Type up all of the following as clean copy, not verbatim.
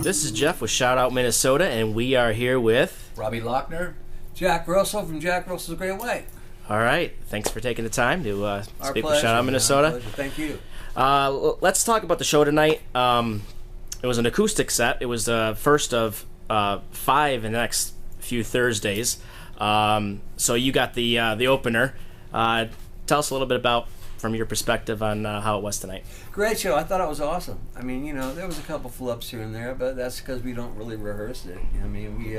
This is Jeff with Shout Out Minnesota, and we are here with Robbie Lochner, Jack Russell from Jack Russell's Great White. All right, thanks for taking the time to speak with Shout Out Our Minnesota. pleasure. Thank you. Let's talk about the show tonight. It was an acoustic set. It was the first of 5 in the next few Thursdays. So you got the opener. Tell us a little bit about, from your perspective, on how it was tonight. Great show. I thought it was awesome. I mean, you know, there was a couple flips here and there, but that's because we don't really rehearse it. I mean, we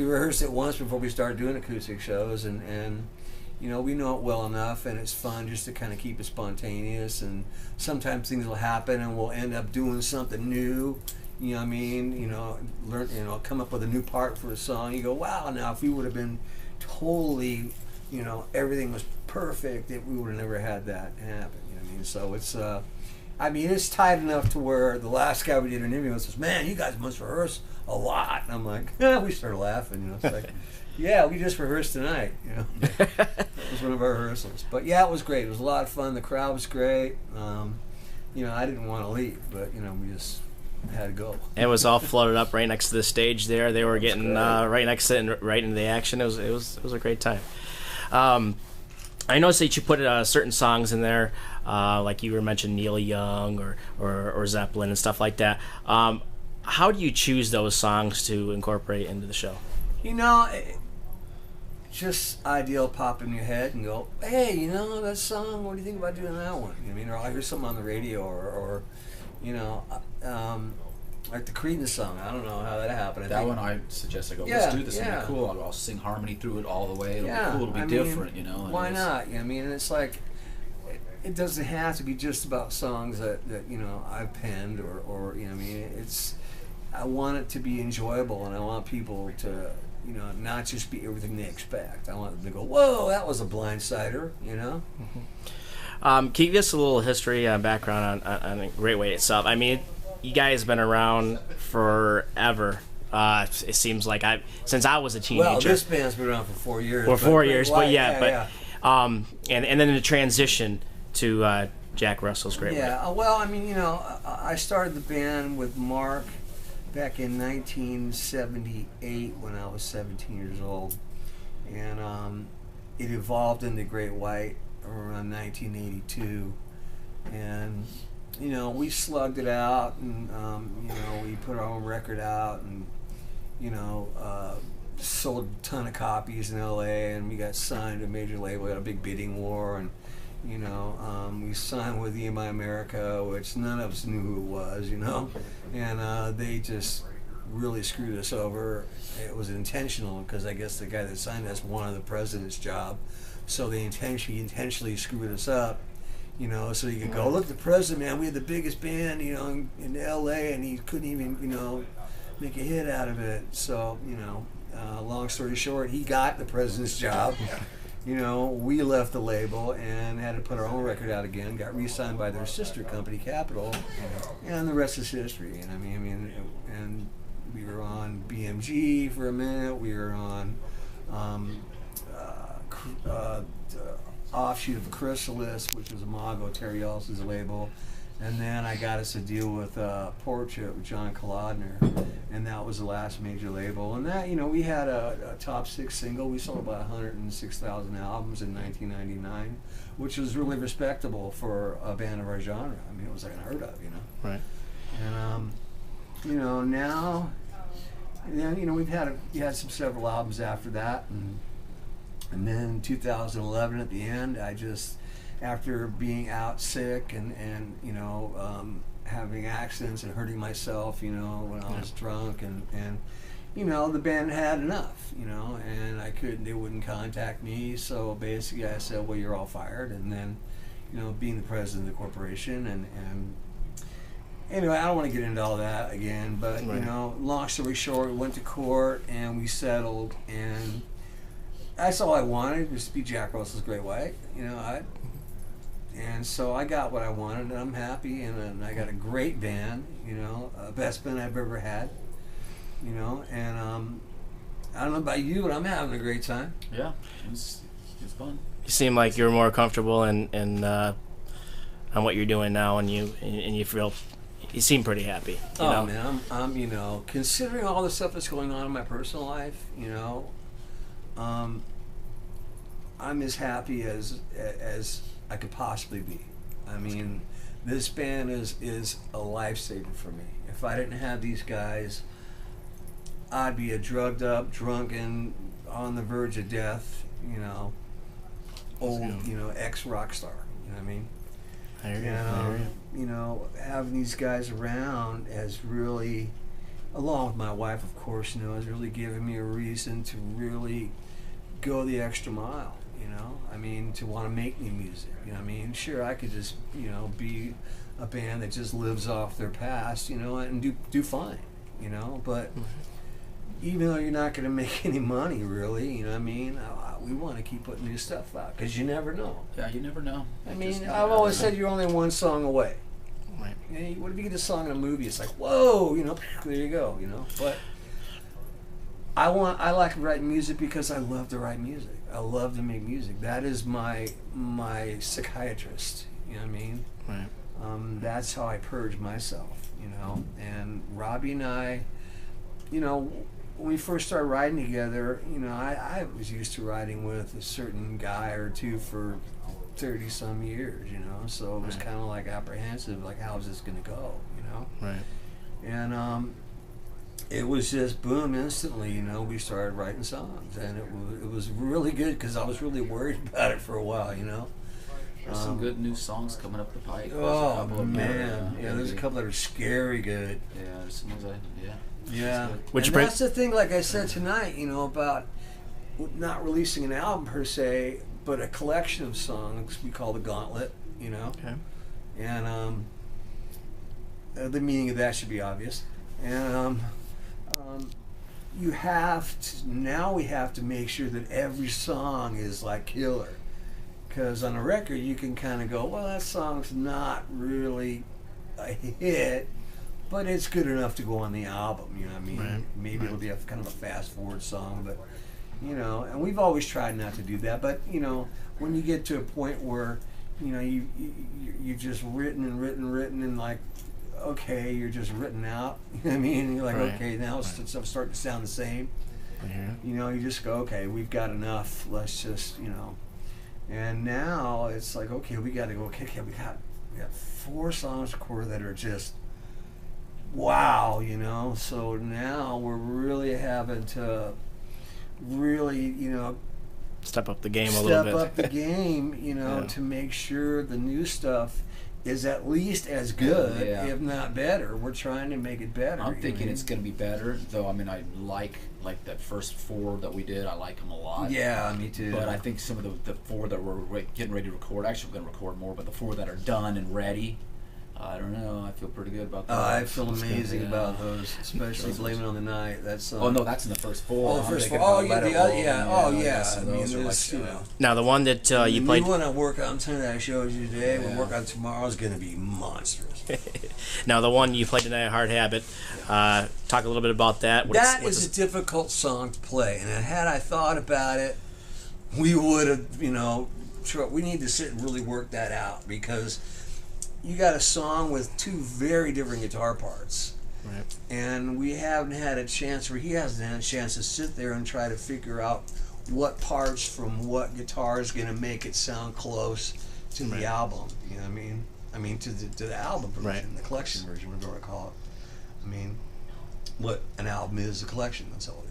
rehearsed it once before we started doing acoustic shows, and you know, we know it well enough, and it's fun just to kind of keep it spontaneous. And sometimes things will happen, and we'll end up doing something new. You know what I mean? Come up with a new part for a song. You go, wow! Now, if we would have been totally, everything was perfect, we would have never had that happen. You know what I mean? So it's, it's tight enough to where the last guy we did an interview with says, "Man, you guys must rehearse a lot." And I'm like, we started laughing. It's like, yeah, we just rehearsed tonight. It was one of our rehearsals. But yeah, it was great. It was a lot of fun. The crowd was great. I didn't want to leave, but we just had to go. It was all floated up right next to the stage there. They were getting right next to it and right into the action. It was a great time. I noticed that you put certain songs in there, like you were mentioning Neil Young or Zeppelin and stuff like that. How do you choose those songs to incorporate into the show? Just ideal pop in your head and go, hey, that song, what do you think about doing that one? Or I hear something on the radio or like the Creedence song. I don't know how that happened. That one I suggested, let's do this. It'll be cool. I'll sing harmony through it all the way. It'll be cool. It'll be different, Why not? And it's like, it doesn't have to be just about songs that I've penned or it's, I want it to be enjoyable, and I want people to, not just be everything they expect. I want them to go, whoa, that was a blindsider, Can you give us a little history and background on the Great White itself? I mean, you guys have been around forever. It seems like since I was a teenager. Well, this band's been around for 4 years. For 4 years, but and then the transition to Jack Russell's Great White. Yeah, well, I started the band with Mark back in 1978 when I was 17 years old, and it evolved into Great White around 1982, and we slugged it out, and we put our own record out, and sold a ton of copies in LA, and we got signed to a major label. We had a big bidding war, and we signed with EMI America, which none of us knew who it was, and they just really screwed us over. It was intentional, because I guess the guy that signed us wanted the president's job, so they intentionally screwed us up, so you could go, look, the president, man, we had the biggest band, in LA, and he couldn't even, make a hit out of it. So, long story short, he got the president's job. We left the label and had to put our own record out again, got re-signed by their sister company, Capitol, and the rest is history. And and we were on BMG for a minute, we were on offshoot of Chrysalis, which was Imago, Terry Olson's label, and then I got us a deal with Portrait with John Kalodner, and that was the last major label. And that, we had a top 6 single. We sold about 106,000 albums in 1999, which was really respectable for a band of our genre. It was unheard of, Right. And now, we've had several albums after that, and then in 2011 at the end, I just, after being out sick and having accidents and hurting myself, when I was drunk, and the band had enough, and they wouldn't contact me, so basically I said, well, you're all fired. And then, being the president of the corporation, and anyway, I don't want to get into all that again, but long story short, we went to court and we settled, and that's all I wanted, was to be Jack Russell's Great White. And so I got what I wanted, and I'm happy, and I got a great band, best band I've ever had, and I don't know about you, but I'm having a great time. Yeah, it's fun. You seem like you're more comfortable on what you're doing now, and you feel you seem pretty happy. You oh know? man, I'm you know, considering all the stuff that's going on in my personal life, you know, I'm as happy as I could possibly be. I mean, this band is a lifesaver for me. If I didn't have these guys, I'd be a drugged up, drunken, on the verge of death, you know, old, you know, ex-rock star. You know what I mean? I hear you. And, you know, having these guys around has really, along with my wife, of course, you know, has really given me a reason to really go the extra mile, you know? I mean, to want to make new music, you know what I mean? Sure, I could just, you know, be a band that just lives off their past, you know, and do fine, you know? But even though you're not going to make any money, really, you know what I mean? We want to keep putting new stuff out, because you never know. Yeah, you never know. I mean, I've always said you're only one song away. Right. You know, what if you get a song in a movie? It's like, whoa, you know, there you go, you know. But I like writing music because I love to write music. I love to make music. That is my psychiatrist. You know what I mean? Right. That's how I purge myself. You know. And Robbie and I, you know, when we first started writing together, you know, I was used to writing with a certain guy or two for 30-some years, you know, so it was kind of like apprehensive, like how's this going to go, you know? Right. And it was just boom, instantly, you know, we started writing songs, and it was really good because I was really worried about it for a while, you know. There's some good new songs coming up the pike. Oh man, yeah, there's a couple that are scary good. Yeah, there's some ones Yeah, Which and that's the thing, like I said tonight, you know, about not releasing an album per se, but a collection of songs we call the Gauntlet, you know. Okay. And the meaning of that should be obvious. And you have to, now we have to make sure that every song is like killer. Because on a record you can kind of go, well, that song's not really a hit, but it's good enough to go on the album, you know what I mean? Right. Maybe it'll be a kind of a fast forward song, but you know, and we've always tried not to do that, but you know, when you get to a point where, you know, you've just written and like, okay, you're just written out, you know what I mean? And you're like, okay, now stuff's starting to sound the same. You know, you just go, okay, we've got enough, let's just, you know. And now it's like, okay, we got to go, okay, we got 4 songs recorded that are just wow, you know. So now we're really having to really, you know, step up the game a little bit. Step up the game, you know, to make sure the new stuff is at least as good, if not better. We're trying to make it better. I'm thinking it's going to be better, though. I mean, I like that first 4 that we did. I like them a lot. Yeah, me too. But I think some of the 4 that we're getting ready to record, actually we're going to record more, but the 4 that are done and ready, I don't know. I feel pretty good about that. I feel amazing about those, especially "Blame It on the Night." That's oh no, that's in the first 4. Oh, the first 4. Oh yeah, the other, yeah. Oh yeah. I mean, like, you know. Now the one that you played. The one I work on tonight, I showed you today. We'll work on tomorrow is going to be monstrous. Now the one you played tonight, "Hard Habit." Talk a little bit about that. That is a difficult song to play, and had I thought about it, we would have, you know, we need to sit and really work that out, because you got a song with 2 very different guitar parts. Right. And we haven't had a chance, or he hasn't had a chance to sit there and try to figure out what parts from what guitar is going to make it sound close to the album. You know what I mean? I mean, to the album version, the collection version, whatever I call it. I mean, what an album is a collection, that's all it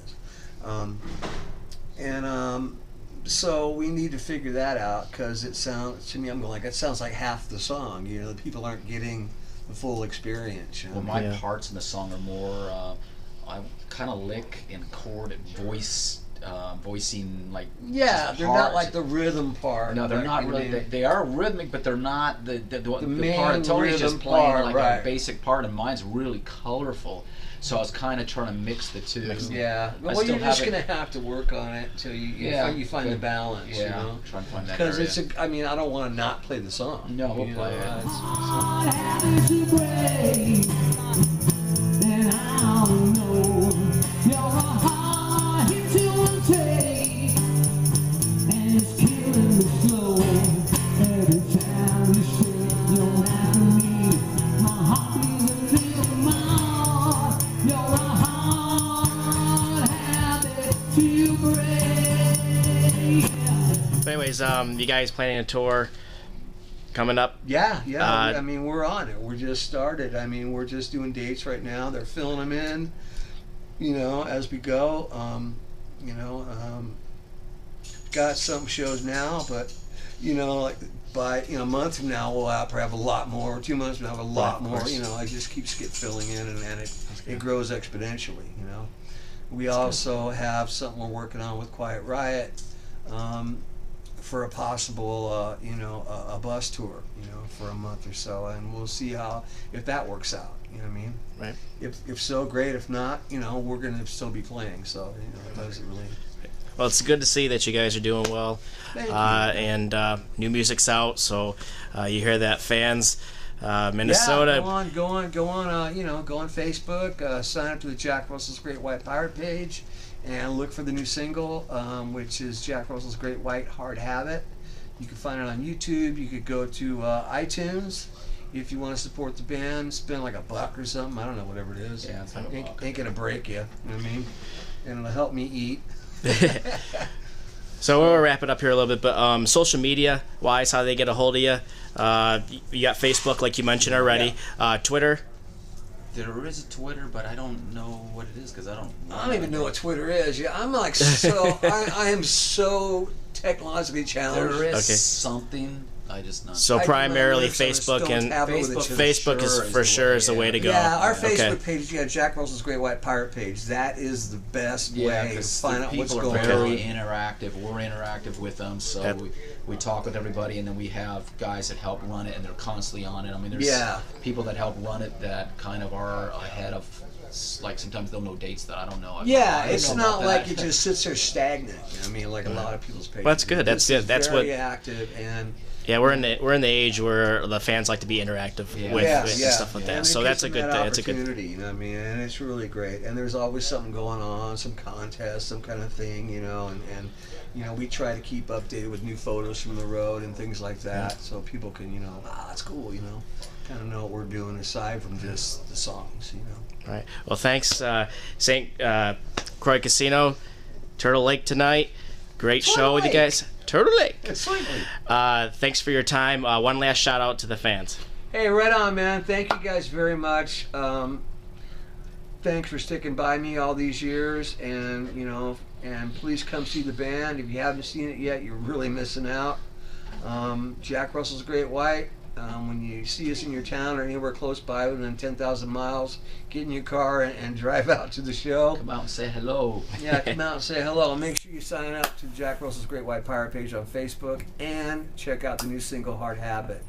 is. So we need to figure that out, because it sounds, to me, I'm going like, it sounds like half the song. You know, the people aren't getting the full experience. You know? Well, my parts in the song are more, I kind of lick and chord and voicing like. Yeah, they're not like the rhythm part. No, they're not really. They are rhythmic, but they're not the part of Tony's just playing part, like a basic part, and mine's really colorful. So I was kind of trying to mix the 2. Yeah, well, you're just gonna have to work on it until you find the balance. Yeah, you know? trying to find that. Because it's I mean, I don't want to not play the song. No, we'll play it. Every time you shake your hand for me, my heart beats Anyways, you guys planning a tour coming up? Yeah. I mean, we're on it. We're just started. I mean, we're just doing dates right now. They're filling them in, as we go. Got some shows now, but like by a month from now we'll probably have a lot more. 2 months from now we'll have a lot more. I just keeps filling in, and it grows exponentially. We also have something we're working on with Quiet Riot for a possible a bus tour for a month or so, and we'll see if that works out. You know what I mean? Right. If so, great. If not, we're gonna still be playing. So it doesn't really. Well, it's good to see that you guys are doing well. Thank you. And new music's out, so you hear that, fans. Minnesota. Yeah, go on. Go on Facebook. Sign up to the Jack Russell's Great White Pirate page, and look for the new single, which is Jack Russell's Great White Hard Habit. You can find it on YouTube. You could go to iTunes if you want to support the band. Spend like $1 or something. I don't know, whatever it is. Yeah, it's like ain't gonna break you. You know what I mean? And it'll help me eat. So we'll wrap it up here a little bit, but social media wise, how they get a hold of you? You got Facebook, like you mentioned already. Twitter. There is a Twitter, but I don't know what it is because I don't even know what Twitter is. Yeah, I'm like so. I am so technologically challenged. There is something. I just not. So primarily Facebook, and Facebook is for sure is the way to go. Yeah, our Facebook page, Jack Russell's Great White Pirate page. That is the best way to find out what's going on. People are very interactive. We're interactive with them, so we talk with everybody, and then we have guys that help run it, and they're constantly on it. I mean, there's people that help run it that kind of are ahead of. Like sometimes they'll know dates that I don't know. It's not like it just sits there stagnant. I mean, like a lot of people's pages. Well, that's good. That's very active and. Yeah, we're in the age where the fans like to be interactive with and stuff like that. And so that's a good thing. It's a good. You know what I mean? And it's really great. And there's always something going on, some contest, some kind of thing, and we try to keep updated with new photos from the road and things like that, so people can, it's cool, kind of know what we're doing aside from just the songs, All right. Well, thanks, St. Croix Casino, Turtle Lake tonight. Great show with you guys. Turtle Lake. Thanks for your time. One last shout out to the fans. Hey, right on, man. Thank you guys very much. Thanks for sticking by me all these years, and and please come see the band. If you haven't seen it yet, you're really missing out. Jack Russell's Great White. When you see us in your town or anywhere close by within 10,000 miles, get in your car and drive out to the show. Come out and say hello. Yeah, come out and say hello. And make sure you sign up to Jack Russell's Great White Pirate page on Facebook and check out the new single, Hard Habit.